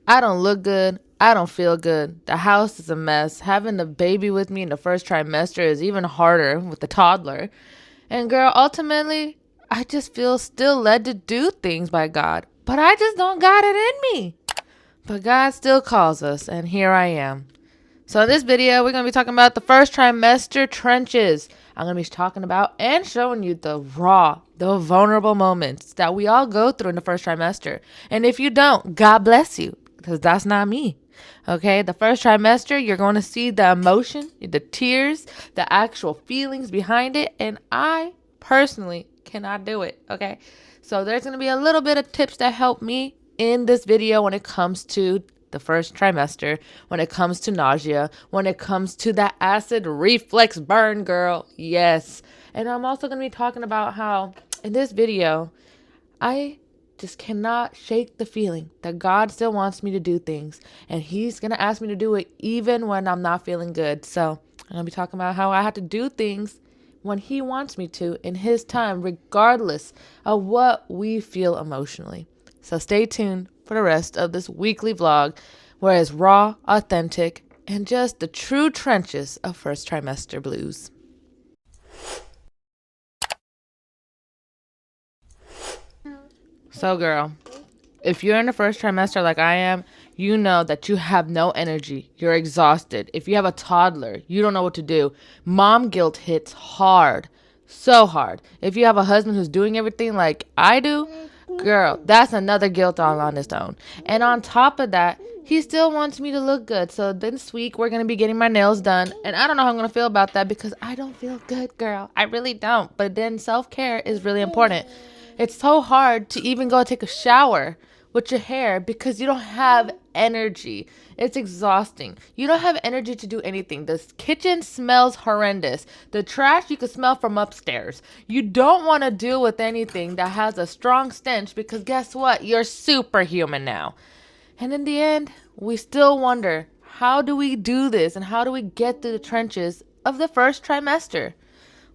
I don't look good. I don't feel good. The house is a mess. Having the baby with me in the first trimester is even harder with the toddler. And girl, ultimately, I just feel still led to do things by God. But I just don't got it in me. But God still calls us, and here I am. So in this video, we're going to be talking about the first trimester trenches. I'm going to be talking about and showing you the raw, the vulnerable moments that we all go through in the first trimester. And if you don't, God bless you, because that's not me. Okay, the first trimester, you're going to see the emotion, the tears, the actual feelings behind it. And I personally cannot do it. Okay, so there's going to be a little bit of tips that help me in this video when it comes to the first trimester, when it comes to nausea, when it comes to that acid reflux burn, girl. Yes. And I'm also going to be talking about how in this video, I just cannot shake the feeling that God still wants me to do things, and He's going to ask me to do it even when I'm not feeling good. So I'm going to be talking about how I have to do things when He wants me to in His time, regardless of what we feel emotionally. So stay tuned for the rest of this weekly vlog, where it's raw, authentic, and just the true trenches of first trimester blues. So girl, if you're in the first trimester like I am, you know that you have no energy. You're exhausted. If you have a toddler, you don't know what to do. Mom guilt hits hard. So hard. If you have a husband who's doing everything like I do, girl, that's another guilt all on its own. And on top of that, he still wants me to look good. So this week we're going to be getting my nails done. And I don't know how I'm going to feel about that because I don't feel good, girl. I really don't. But then self-care is really important. It's so hard to even go take a shower with your hair because you don't have energy. It's exhausting. You don't have energy to do anything. The kitchen smells horrendous. The trash you can smell from upstairs. You don't want to deal with anything that has a strong stench because guess what? You're superhuman now. And in the end, we still wonder, how do we do this and how do we get through the trenches of the first trimester?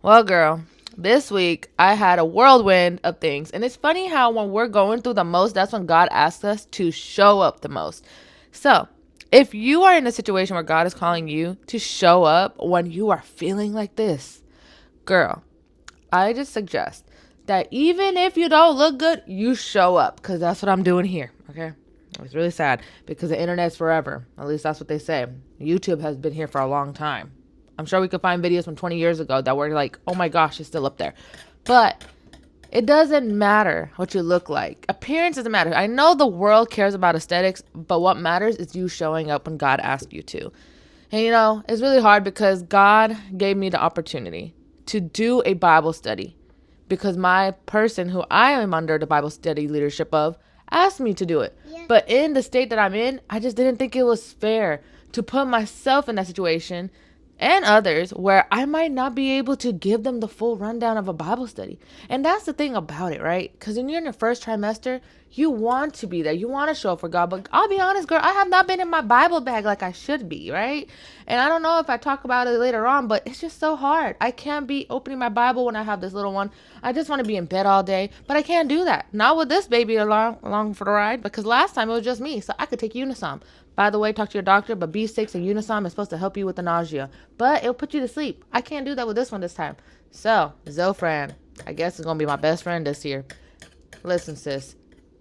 Well, girl, this week I had a whirlwind of things. And it's funny how when we're going through the most, that's when God asks us to show up the most. So if you are in a situation where God is calling you to show up when you are feeling like this, girl, I just suggest that even if you don't look good, you show up, because that's what I'm doing here. Okay. It's really sad because the internet's forever. At least that's what they say. YouTube has been here for a long time. I'm sure we could find videos from 20 years ago that were like, oh my gosh, it's still up there. But it doesn't matter what you look like. Appearance doesn't matter. I know the world cares about aesthetics, but what matters is you showing up when God asks you to. And you know, it's really hard because God gave me the opportunity to do a Bible study because my person who I am under the Bible study leadership of asked me to do it. Yeah. But in the state that I'm in, I just didn't think it was fair to put myself in that situation and others where I might not be able to give them the full rundown of a Bible study. And that's the thing about it, right? Because when you're in your first trimester, you want to be there. You want to show up for God. But I'll be honest, girl, I have not been in my Bible bag like I should be, right? And I don't know if I talk about it later on, but it's just so hard. I can't be opening my Bible when I have this little one. I just want to be in bed all day, but I can't do that. Not with this baby along for the ride, because last time it was just me, so I could take Unisom. By the way, talk to your doctor, but B6 and Unisom is supposed to help you with the nausea, but it'll put you to sleep. I can't do that with this one this time. So, Zofran, I guess is going to be my best friend this year. Listen, sis,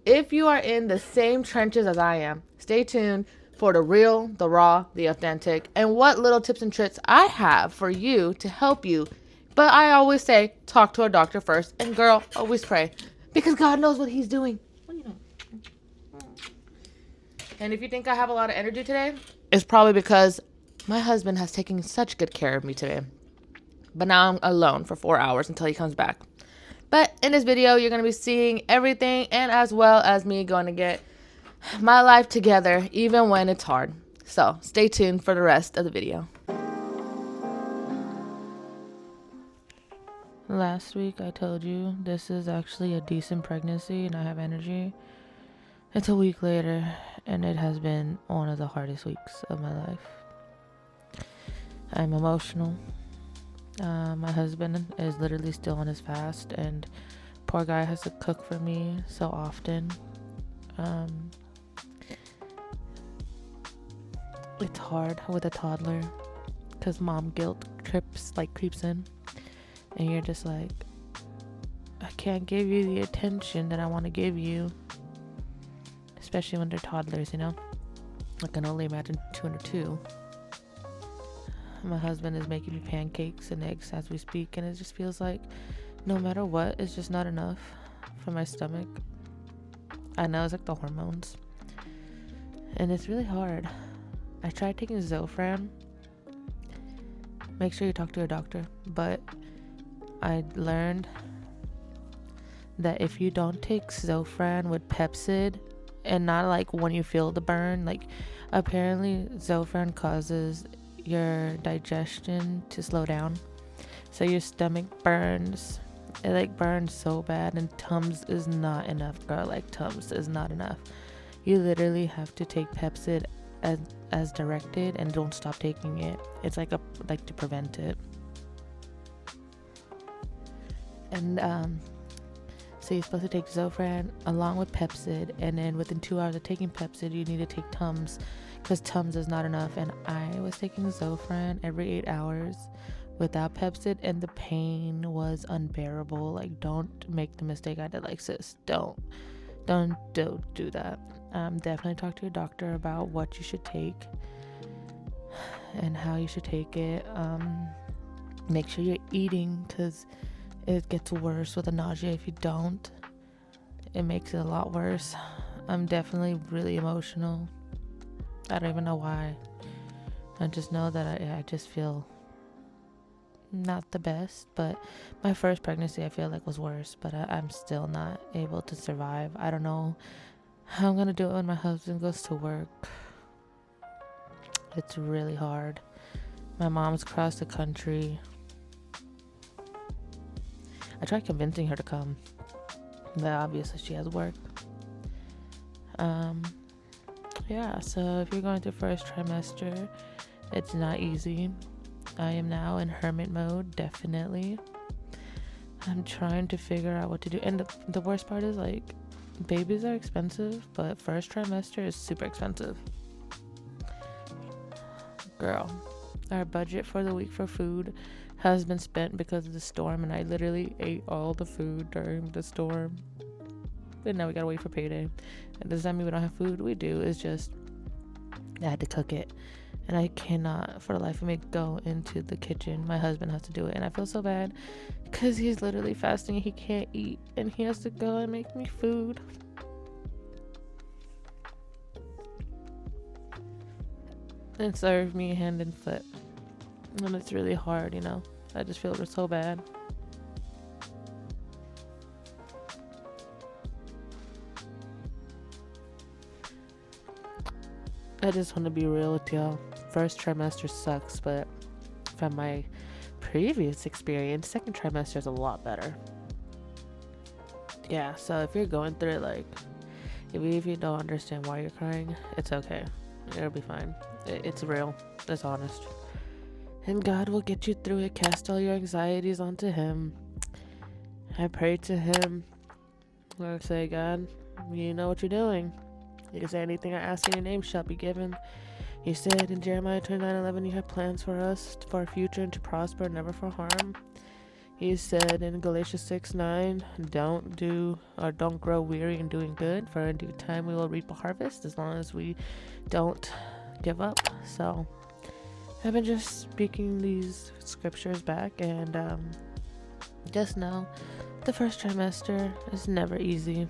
if you are in the same trenches as I am, stay tuned for the real, the raw, the authentic, and what little tips and tricks I have for you to help you. But I always say, talk to a doctor first, and girl, always pray, because God knows what He's doing. What are you doing? And if you think I have a lot of energy today, it's probably because my husband has taken such good care of me today. But now I'm alone for 4 hours until he comes back. But in this video, you're going to be seeing everything, and as well as me going to get my life together, even when it's hard. So stay tuned for the rest of the video. Last week, I told you this is actually a decent pregnancy and I have energy. It's a week later, and it has been one of the hardest weeks of my life. I'm emotional. My husband is literally still on his fast, and poor guy has to cook for me so often. It's hard with a toddler because mom guilt creeps in, and you're just like, I can't give you the attention that I want to give you, especially when they're toddlers, you know. I can only imagine 202. My husband is making me pancakes and eggs as we speak, and it just feels like no matter what, it's just not enough for my stomach. I know it's like the hormones, and it's really hard. I tried taking Zofran. Make sure you talk to a doctor, but I learned that if you don't take Zofran with Pepsid, and not like when you feel the burn, like apparently Zofran causes your digestion to slow down, so your stomach burns. It like burns so bad, and Tums is not enough, girl. Like Tums is not enough. You literally have to take Pepsid as directed, and don't stop taking it. It's like to prevent it. And so you're supposed to take Zofran along with Pepsid, and then within 2 hours of taking Pepsid, you need to take Tums, because Tums is not enough. And I was taking Zofran every 8 hours without Pepsid, and the pain was unbearable. Like, don't make the mistake I did. Like, sis, don't do that. Definitely talk to your doctor about what you should take and how you should take it. Make sure you're eating, because it gets worse with the nausea if you don't. It makes it a lot worse. I'm definitely really emotional. I don't even know why. I just know that I just feel not the best. But my first pregnancy I feel like was worse, but I'm still not able to survive. I don't know how I'm gonna do it when my husband goes to work. It's really hard. My mom's across the country. I tried convincing her to come, but obviously she has work. Yeah, so if you're going through first trimester, it's not easy. I am now in hermit mode, definitely. I'm trying to figure out what to do. And the worst part is, like, babies are expensive, but first trimester is super expensive. Girl, our budget for the week for food has been spent because of the storm, and I literally ate all the food during the storm. And now we gotta wait for payday. And does that mean we don't have food? We do. It's just I had to cook it, and I cannot for the life of me go into the kitchen. My husband has to do it, and I feel so bad because he's literally fasting and he can't eat, and he has to go and make me food. And serve me hand and foot. And it's really hard, you know. I just feel so bad. I just want to be real with y'all. First trimester sucks, but from my previous experience, second trimester is a lot better. Yeah, so if you're going through it, like, if you don't understand why you're crying, it's okay. It'll be fine. It's real. It's honest. And God will get you through it. Cast all your anxieties onto Him. I pray to Him. I say, God, you know what you're doing. You can say, anything I ask in your name shall be given. You said in Jeremiah 29:11, you have plans for us, for our future, and to prosper, never for harm. You said in Galatians 6:9, don't grow weary in doing good, for in due time we will reap a harvest, as long as we don't give up. So I've been just speaking these scriptures back, and just know the first trimester is never easy.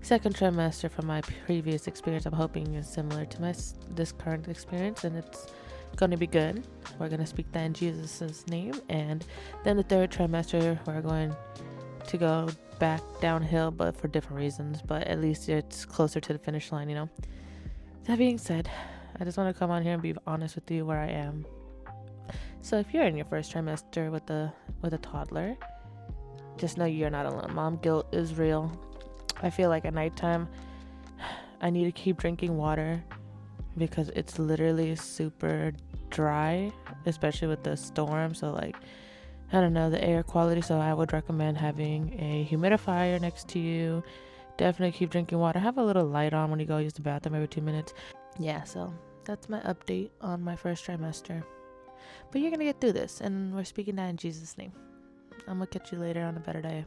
Second trimester, from my previous experience, I'm hoping is similar to this current experience, and it's going to be good. We're going to speak that in Jesus' name. And then the third trimester, we're going to go back downhill, but for different reasons. But at least it's closer to the finish line, you know. That being said, I just want to come on here and be honest with you where I am. So if you're in your first trimester with a toddler, just know you're not alone. Mom guilt is real. I feel like at nighttime I need to keep drinking water because it's literally super dry, especially with the storm. So, like, I don't know, the air quality. So I would recommend having a humidifier next to you. Definitely keep drinking water. Have a little light on when you go use the bathroom every 2 minutes. Yeah, so that's my update on my first trimester. But you're gonna get through this, and we're speaking that in Jesus' name. I'm gonna catch you later on a better day.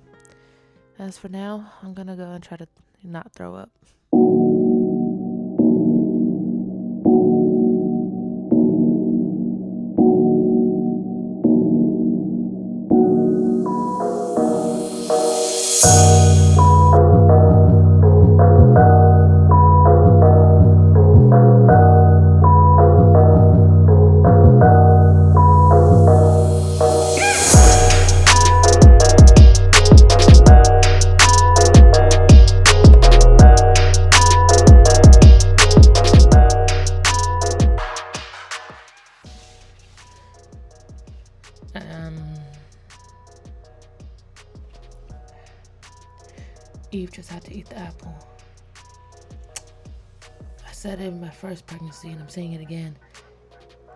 As for now, I'm gonna go and try to not throw up. Eve just had to eat the apple. I said it in my first pregnancy, and I'm saying it again.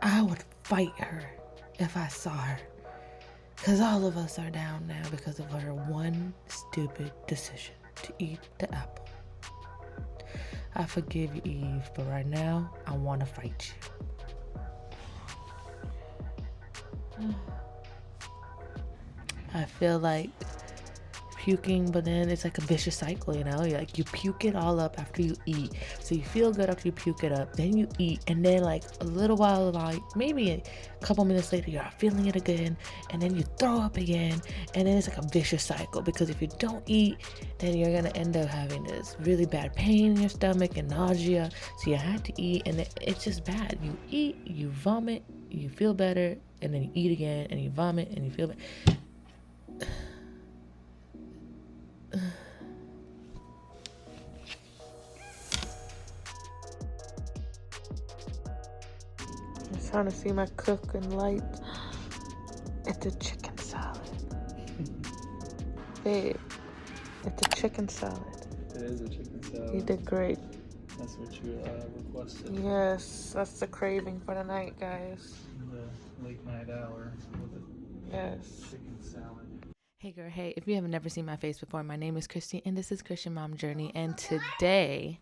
I would fight her if I saw her. Because all of us are down now because of her one stupid decision to eat the apple. I forgive you, Eve, but right now, I want to fight you. I feel like puking, but then it's like a vicious cycle, you know? You puke it all up after you eat. So you feel good after you puke it up, then you eat, and then like a little while, like maybe a couple minutes later, you're feeling it again, and then you throw up again, and then it's like a vicious cycle, because if you don't eat, then you're gonna end up having this really bad pain in your stomach and nausea. So you have to eat, and it's just bad. You eat, you vomit, you feel better, and then you eat again, and you vomit, and you feel better. I'm trying to see my cooking light. It's a chicken salad. Babe, it's a chicken salad. It is a chicken salad. You did great. That's what you requested. Yes, that's the craving for the night, guys. The late night hour with Yes. chicken salad. Hey girl, hey, if you have never seen my face before, my name is Christy, and this is Christian Mom Journey, and today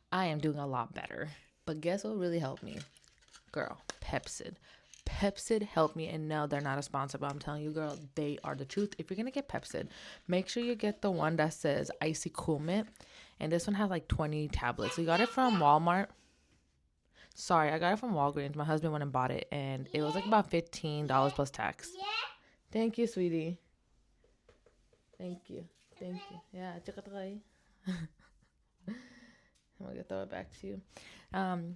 I am doing a lot better. But guess what really helped me? Girl, Pepsid. Pepsid helped me, and no, they're not a sponsor, but I'm telling you, girl, they are the truth. If you're going to get Pepsid, make sure you get the one that says Icy Cool Mint, and this one has like 20 tablets. We got it from Walmart. Sorry, I got it from Walgreens. My husband went and bought it, and it was like about $15 plus tax. Thank you, sweetie. Thank you. Yeah, I'm gonna throw it back to you.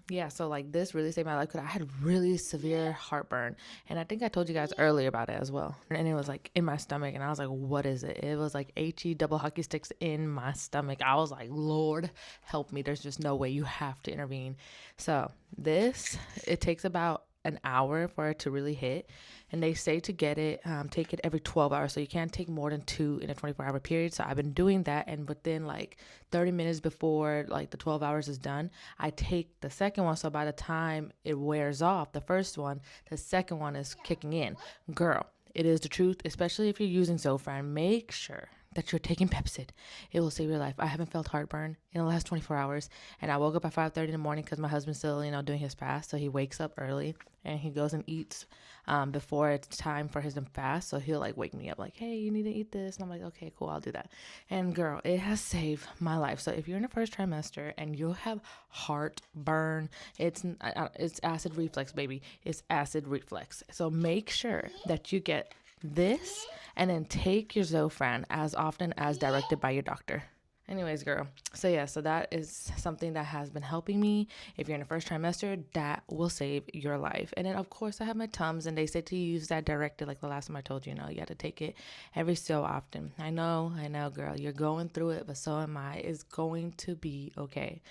Yeah, so like this really saved my life because I had really severe heartburn, and I think I told you guys earlier about it as well. And it was like in my stomach, and I was like, what is it? It was like HE double hockey sticks in my stomach. I was like, Lord help me, there's just no way, you have to intervene. So this, it takes about an hour for it to really hit, and they say to get it, take it every 12 hours, so you can't take more than 2 in a 24-hour period. So I've been doing that, and within like 30 minutes before like the 12 hours is done, I take the second one. So by the time it wears off, the first one, the second one is kicking in. Girl, it is the truth, especially if you're using Zofran. Make sure that you're taking Pepsid. It will save your life. I haven't felt heartburn in the last 24 hours, and I woke up at 5:30 in the morning because my husband's still, doing his fast. So he wakes up early and he goes and eats before it's time for his fast. So he'll like wake me up like, hey, you need to eat this. And I'm like, okay, cool, I'll do that. And girl, it has saved my life. So if you're in the first trimester and you have heartburn, it's acid reflux, baby. It's acid reflux. So make sure that you get this and then take your Zofran as often as directed by your doctor. Anyways, girl. So that is something that has been helping me. If you're in the first trimester, that will save your life. And then, of course, I have my Tums, and they say to use that directed, like the last time I told you, you have to take it every so often. I know, girl. You're going through it, but so am I. It's going to be okay.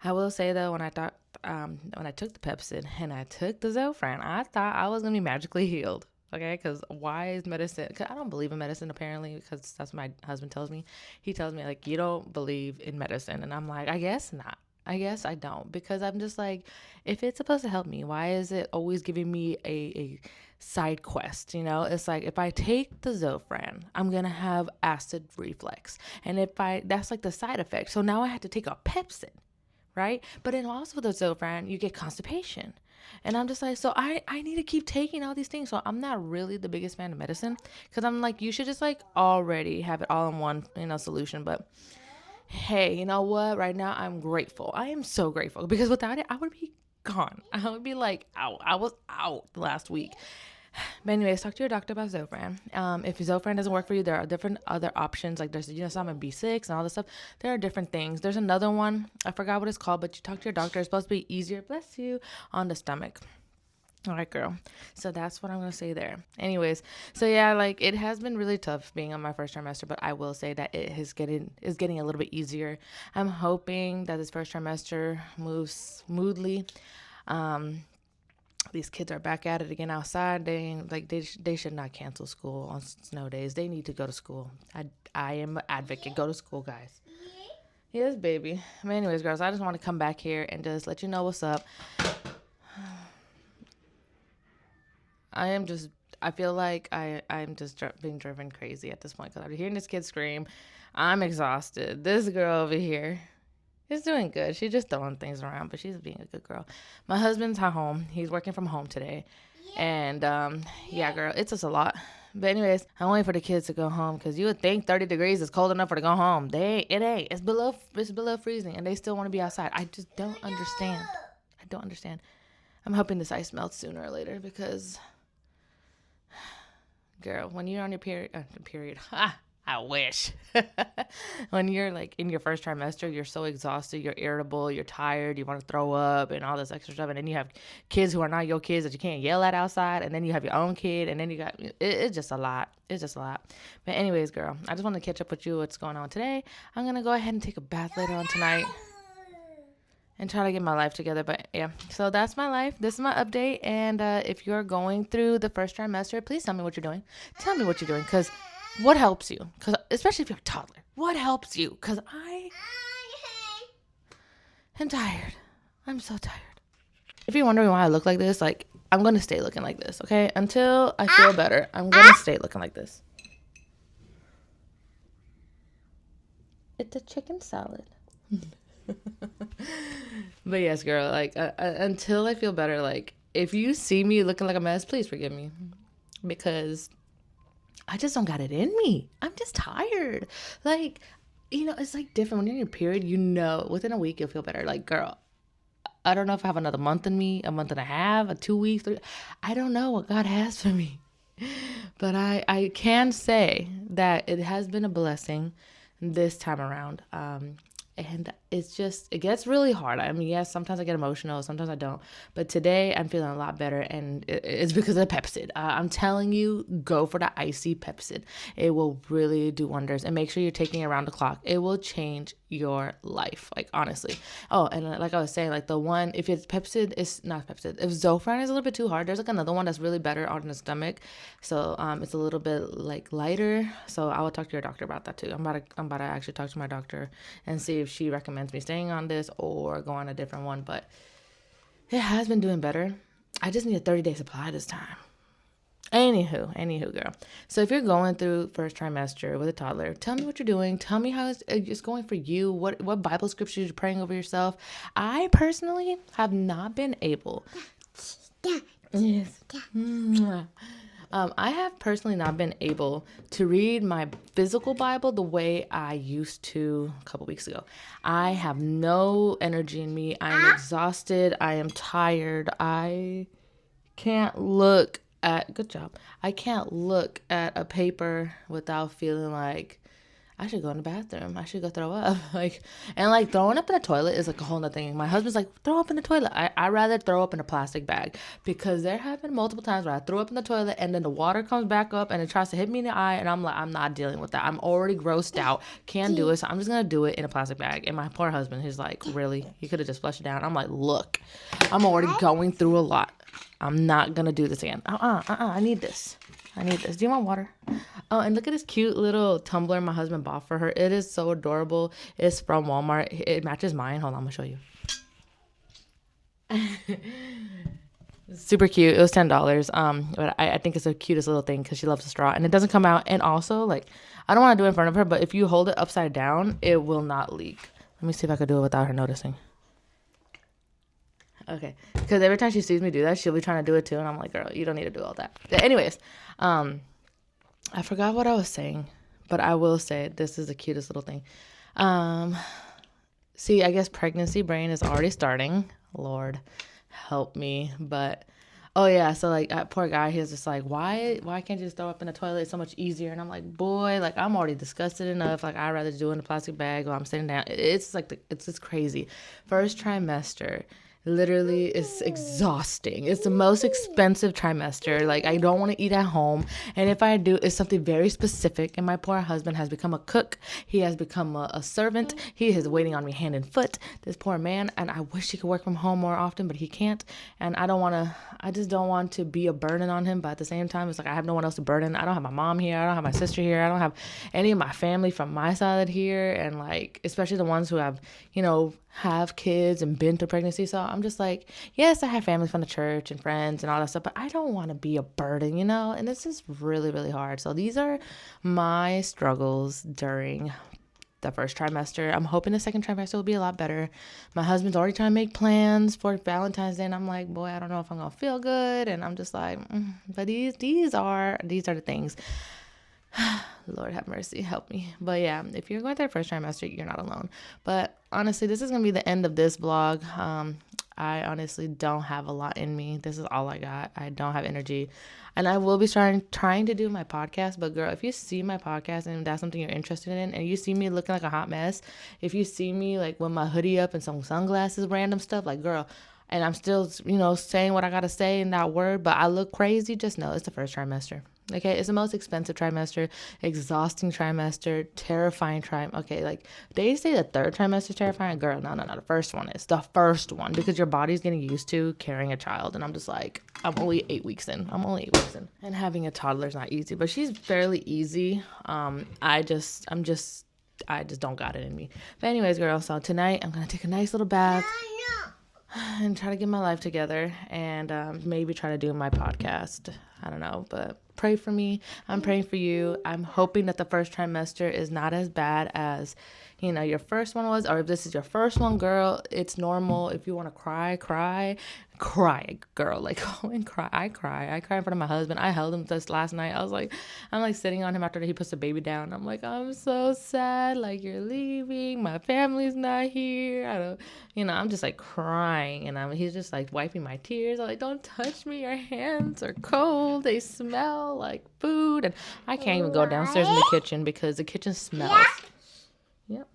I will say, though, when I took the Pepsid and I took the Zofran, I thought I was going to be magically healed. Okay, because why is medicine? Because I don't believe in medicine, apparently, because that's what my husband tells me. He tells me, like, you don't believe in medicine. And I'm like, I guess not. I guess I don't. Because I'm just like, if it's supposed to help me, why is it always giving me a side quest? It's like, if I take the Zofran, I'm going to have acid reflux. And that's like the side effect. So now I have to take a Pepsid, right? But then also with the Zofran, you get constipation. And I'm just like, so I need to keep taking all these things. So I'm not really the biggest fan of medicine because I'm like, you should just like already have it all in one, solution. But hey, you know what? Right now, I'm grateful. I am so grateful because without it, I would be gone. I would be like out. I was out last week. But anyways, talk to your doctor about Zofran. If Zofran doesn't work for you, there are different other options. Like there's some in B6 and all this stuff. There are different things. There's another one. I forgot what it's called, but you talk to your doctor. It's supposed to be easier, bless you, on the stomach. All right, girl. So that's what I'm going to say there. Anyways, so yeah, like it has been really tough being on my first trimester, but I will say that it is getting a little bit easier. I'm hoping that this first trimester moves smoothly. These kids are back at it again outside. They should not cancel school on snow days. They need to go to school. I am an advocate. Go to school, guys. Yes, baby. But anyways, girls, I just want to come back here and just let you know what's up. I feel like I'm just being driven crazy at this point because I'm hearing this kid scream. I'm exhausted. This girl over here is doing good. She's just throwing things around, but she's being a good girl. My husband's at home. He's working from home today. And, yeah, girl, it's just a lot. But anyways, I'm waiting for the kids to go home because you would think 30 degrees is cold enough for to go home. It ain't. It's below freezing, and they still want to be outside. I just don't understand. I'm hoping this ice melts sooner or later because... Girl, when you're on your period, I wish. When you're like in your first trimester, you're so exhausted, you're irritable, you're tired, you want to throw up and all this extra stuff. And then you have kids who are not your kids that you can't yell at outside. And then you have your own kid. And then you got, it's just a lot. It's just a lot. But anyways, girl, I just want to catch up with you. What's going on today? I'm going to go ahead and take a bath later on tonight and try to get my life together. But yeah, so that's my life. This is my update. And if you're going through the first trimester, please tell me what you're doing. Tell me what you're doing, because what helps you? Because especially if you're a toddler, what helps you? Because I am tired. I'm so tired. If you're wondering why I look like this, like I'm gonna stay looking like this, okay? Until I feel better, I'm gonna stay looking like this. It's a chicken salad. But yes, girl, like until I feel better, like if you see me looking like a mess, please forgive me, because I just don't got it in me. I'm just tired. Like, it's like different when you're in your period. Within a week you'll feel better. Like, girl, I don't know if I have another month in me, a month and a half, 2 weeks, 3. I don't know what God has for me, but I can say that it has been a blessing this time around. And it gets really hard. I mean, yes, sometimes I get emotional, sometimes I don't. But today I'm feeling a lot better, and it's because of the Pepcid. I'm telling you, go for the icy Pepcid. It will really do wonders. And make sure you're taking it around the clock. It will change your life, like, honestly. Oh, and like I was saying, like the one, if it's Pepcid, it's not Pepcid. If Zofran is a little bit too hard, there's like another one that's really better on the stomach. So it's a little bit like lighter. So I will talk to your doctor about that too. I'm about to actually talk to my doctor and see if she recommends me staying on this or go on a different one. But it has been doing better. I just need a 30-day supply this time. Anywho, girl. So if you're going through first trimester with a toddler, tell me what you're doing. Tell me how it's going for you. What Bible scriptures you're praying over yourself. I personally have not been able. Yes. I have personally not been able to read my physical Bible the way I used to a couple weeks ago. I have no energy in me. I am exhausted. I am tired. I can't look at, good job. I can't look at a paper without feeling like I should go in the bathroom. I should go throw up. And throwing up in the toilet is like a whole nother thing. My husband's like, throw up in the toilet. I rather throw up in a plastic bag, because there have been multiple times where I throw up in the toilet and then the water comes back up and it tries to hit me in the eye, and I'm like, I'm not dealing with that. I'm already grossed out. Can't do it. So I'm just going to do it in a plastic bag. And my poor husband, he's like, really? You could have just flushed it down. I'm like, look, I'm already going through a lot. I'm not going to do this again. I need this. Do you want water? Oh, and look at this cute little tumbler my husband bought for her. It is so adorable. It's from Walmart. It matches mine. Hold on, I'm going to show you. Super cute. It was $10. But I think it's the cutest little thing because she loves the straw. And it doesn't come out. And also, I don't want to do it in front of her, but if you hold it upside down, it will not leak. Let me see if I could do it without her noticing. Okay, because every time she sees me do that, she'll be trying to do it too, and I'm like, girl, you don't need to do all that. But anyways, I forgot what I was saying, but I will say this is the cutest little thing. Um, See, I guess pregnancy brain is already starting. Lord, help me. But oh yeah, so like that poor guy, he's just like, why can't you just throw up in the toilet? It's so much easier. And I'm like, boy, like I'm already disgusted enough. Like I'd rather do it in a plastic bag while I'm sitting down. It's like it's just crazy. First trimester. Literally, it's exhausting. It's the most expensive trimester. Like, I don't want to eat at home. And if I do, it's something very specific. And my poor husband has become a cook. He has become a servant. He is waiting on me hand and foot. This poor man. And I wish he could work from home more often, but he can't. And I just don't want to be a burden on him. But at the same time, it's like I have no one else to burden. I don't have my mom here. I don't have my sister here. I don't have any of my family from my side here. And like, especially the ones who have, have kids and been through pregnancy. So I'm just like, yes, I have family from the church and friends and all that stuff, but I don't want to be a burden, and this is really, really hard. So these are my struggles during the first trimester. I'm hoping the second trimester will be a lot better. My husband's already trying to make plans for Valentine's Day, and I'm like, boy, I don't know if I'm gonna feel good. And I'm just like, but these are the things. Lord have mercy, help me. But yeah, if you're going through the first trimester, you're not alone. But honestly, this is going to be the end of this vlog. I honestly don't have a lot in me. This is all I got. I don't have energy. And I will be trying to do my podcast. But girl, if you see my podcast and that's something you're interested in, and you see me looking like a hot mess, if you see me like with my hoodie up and some sunglasses, random stuff, like girl, and I'm still, saying what I got to say in that word, but I look crazy, just know it's the first trimester. Okay, it's the most expensive trimester, exhausting trimester, terrifying Okay, like they say the third trimester is terrifying. Girl, no, the first one is the first one because your body's getting used to carrying a child. And I'm just like, I'm only 8 weeks in. And having a toddler is not easy, but she's fairly easy. I just don't got it in me. But anyways, girl, so tonight I'm gonna take a nice little bath and try to get my life together and maybe try to do my podcast. I don't know, but pray for me. I'm praying for you. I'm hoping that the first trimester is not as bad as, your first one was, or if this is your first one, girl, it's normal. If you want to cry, girl, like go and cry. I cry in front of my husband. I held him just last night. I'm like sitting on him after he puts the baby down. I'm like, I'm so sad. Like you're leaving. My family's not here. I'm just like crying, and he's just like wiping my tears. I'm like, don't touch me. Your hands are cold. They smell like food, and I can't even go downstairs in the kitchen because the kitchen smells. Yep.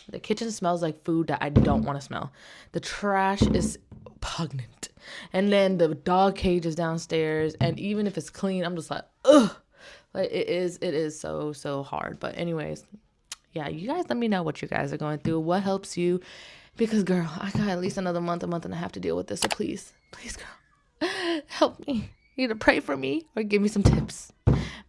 The kitchen smells like food that I don't want to smell. The trash is pungent. And then the dog cage is downstairs. And even if it's clean, I'm just like, ugh. Like it is so hard. But anyways, yeah, you guys let me know what you guys are going through. What helps you? Because girl, I got at least another month and a half to deal with this. So please, girl, help me. Either pray for me or give me some tips.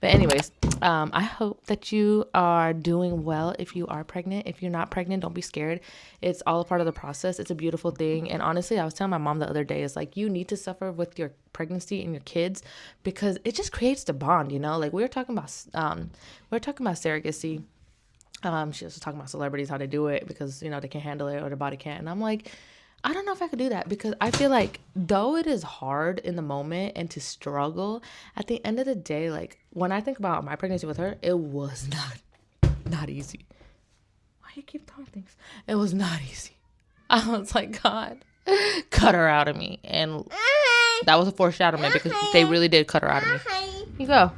But anyways, I hope that you are doing well if you are pregnant. If you're not pregnant, don't be scared. It's all a part of the process. It's a beautiful thing. And honestly, I was telling my mom the other day, it's like you need to suffer with your pregnancy and your kids because it just creates the bond, Like we were talking about surrogacy. She was talking about celebrities, how they do it because, they can't handle it or their body can't. And I'm like, I don't know if I could do that because I feel like though it is hard in the moment and to struggle, at the end of the day, like when I think about my pregnancy with her, it was not easy. Why you keep throwing things? It was not easy. I was like, God, cut her out of me. And that was a foreshadowing because they really did cut her out of me. You go.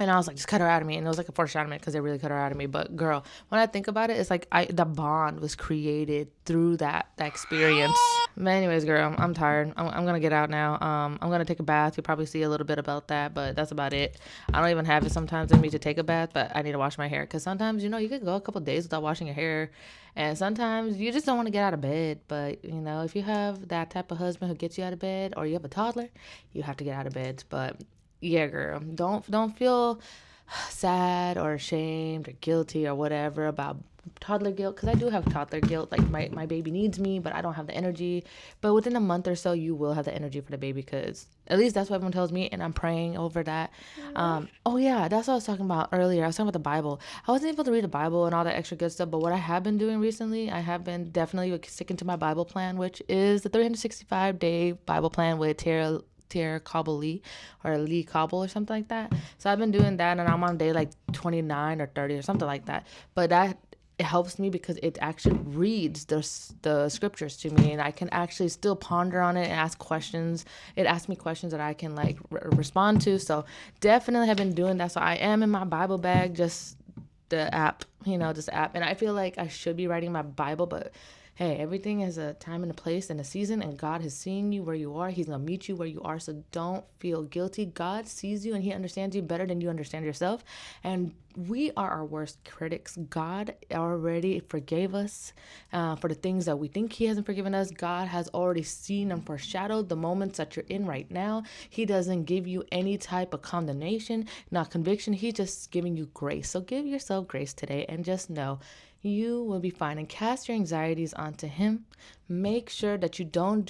And I was like, just cut her out of me. And it was like a foreshadowing because they really cut her out of me. But girl, when I think about it, it's like the bond was created through that experience. But anyways, girl, I'm tired. I'm going to get out now. I'm going to take a bath. You'll probably see a little bit about that, but that's about it. I don't even have it sometimes in me to take a bath, but I need to wash my hair. Because sometimes, you could go a couple days without washing your hair. And sometimes you just don't want to get out of bed. But, if you have that type of husband who gets you out of bed or you have a toddler, you have to get out of bed. But yeah, girl, don't feel sad or ashamed or guilty or whatever about toddler guilt, because I do have toddler guilt. Like my baby needs me, but I don't have the energy. But within a month or so, you will have the energy for the baby, because at least that's what everyone tells me, and I'm praying over that. Oh yeah, that's what I was talking about earlier. I was talking about the Bible. I wasn't able to read the Bible and all that extra good stuff, but what I have been doing recently, I have been definitely sticking to my Bible plan, which is the 365-day Bible plan with Tara Cobble Lee, or Lee Cobble or something like that. So I've been doing that, and I'm on day like 29 or 30 or something like that. But that, it helps me because it actually reads the scriptures to me, and I can actually still ponder on it and ask questions. It asks me questions that I can like respond to. So definitely have been doing that. So I am in my Bible bag, just the app, this app. And I feel like I should be writing my Bible, but hey, everything has a time and a place and a season, and God is seeing you where you are. He's going to meet you where you are, so don't feel guilty. God sees you, and he understands you better than you understand yourself, and we are our worst critics. God already forgave us for the things that we think he hasn't forgiven us. God has already seen and foreshadowed the moments that you're in right now. He doesn't give you any type of condemnation, not conviction. He's just giving you grace. So give yourself grace today, and just know you will be fine, and cast your anxieties onto him. Make sure that you don't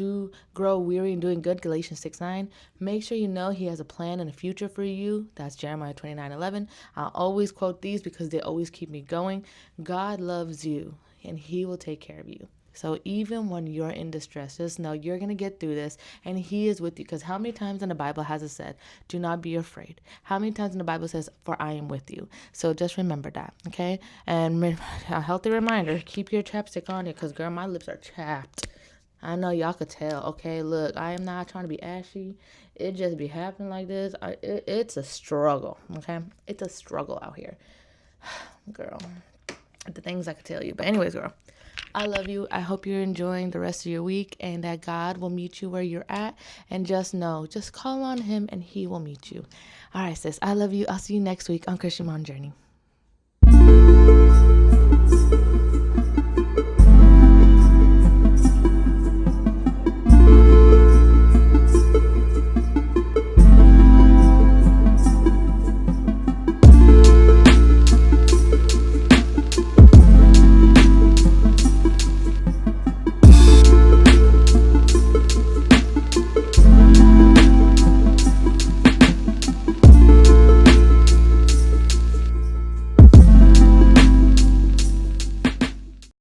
grow weary in doing good, Galatians 6:9. Make sure you know he has a plan and a future for you. That's Jeremiah 29:11. I'll always quote these because they always keep me going. God loves you, and he will take care of you. So even when you're in distress, just know you're going to get through this, and he is with you. Because how many times in the Bible has it said, do not be afraid? How many times in the Bible says, for I am with you? So just remember that, okay? And a healthy reminder, keep your chapstick on it, because girl, my lips are chapped. I know y'all could tell, okay? Look, I am not trying to be ashy. It just be happening like this. It's a struggle, okay? It's a struggle out here. Girl, the things I could tell you. But anyways, girl, I love you. I hope you're enjoying the rest of your week, and that God will meet you where you're at. And just know, just call on him and he will meet you. All right, sis. I love you. I'll see you next week on Christian Mom Journey.